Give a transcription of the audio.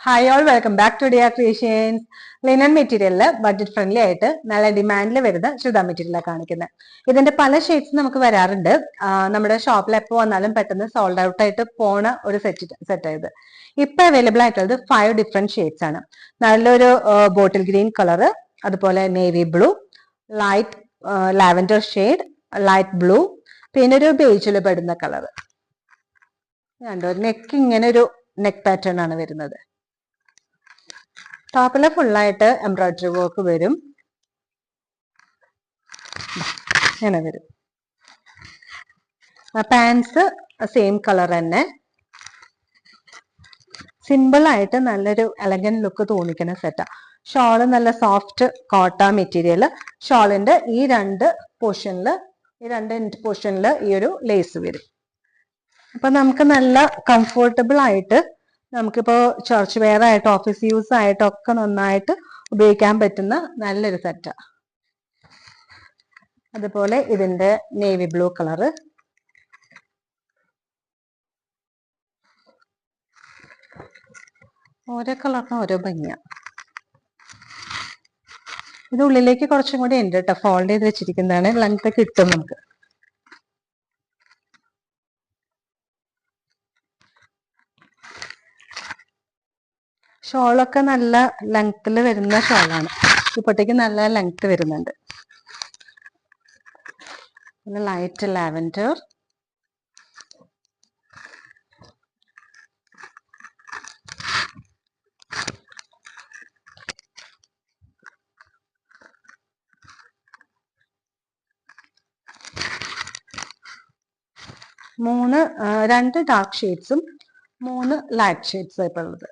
Hi all, welcome back to dear creations. Linen മെറ്റീരിയലില് budget friendly ആയിട്ട് നല്ല ഡിമാൻഡിൽ വരുന്ന ചുരിദാർ മെറ്റീരിയലാണ് കാണിക്കുന്നത്. ഇതിന്റെ പല ഷെയ്ഡ്സ് നമുക്ക് വരാറുണ്ട്. നമ്മുടെ ഷോപ്പിൽ എപ്പോൾ വന്നാലും പെട്ടെന്ന് സോൾഡ് ഔട്ട് ആയിട്ട് പോണ ഒരു സെറ്റ് ആയത്. ഇപ്പൊ അവൈലബിൾ ആയിട്ടുള്ളത് 5 ഡിഫറെന്റ് ഷെയ്ഡ്സ് ആണ്. നല്ലൊരു ബോട്ടിൽ ഗ്രീൻ കളറ്, അതുപോലെ navy blue, light lavender shade, light blue, പിന്നെ ഒരു ബേജിൽ പെടുന്ന കളറ്. കണ്ടോ, നെക്ക് ഇങ്ങനെ ഒരു നെക്ക് പാറ്റേൺ ആണ് വരുന്നത്. ടോപ്പില് ഫുള്ളായിട്ട് എംബ്രോയിഡറി വർക്ക് വരും. ഇങ്ങനെ വരും. പാൻസ് സെയിം കളർ തന്നെ. സിമ്പിൾ ആയിട്ട് നല്ലൊരു എലഗന്റ് ലുക്ക് തോന്നിക്കുന്ന സെറ്റാ. ഷോള് നല്ല സോഫ്റ്റ് കോട്ടൺ മെറ്റീരിയൽ. ഷോളിന്റെ ഈ രണ്ട് പോർഷനില് ഈ ഒരു ലേസ് വരും. അപ്പൊ നമുക്ക് നല്ല കംഫർട്ടബിൾ ആയിട്ട് നമുക്കിപ്പോ ചർച്ച് വെയർ ആയിട്ട് ഓഫീസ് യൂസ് ആയിട്ടൊക്കെ നന്നായിട്ട് ഉപയോഗിക്കാൻ പറ്റുന്ന നല്ലൊരു സെറ്റാ. അതുപോലെ ഇതിന്റെ നേവി ബ്ലൂ കളറ്, ഓരോ കളറിനും ഓരോ ഭംഗിയാ. ഇത് ഉള്ളിലേക്ക് കുറച്ചും കൂടി ഉണ്ട് കേട്ടോ, ഫോൾഡ് ചെയ്ത് വെച്ചിരിക്കുന്നതാണ്. ലെങ്ത് കിട്ടും നമുക്ക്. ഷോളൊക്കെ നല്ല ലെങ്ത്തിൽ വരുന്ന ഷോളാണ്. ഇപ്പോഴത്തേക്ക് നല്ല ലെങ്ത് വരുന്നുണ്ട്. പിന്നെ ലൈറ്റ് ലാവൻഡർ, രണ്ട് ഡാർക്ക് ഷെയ്ഡ്സും 3 ലൈറ്റ് ഷെയ്ഡ്സും ഇപ്പോൾ ഉള്ളത്.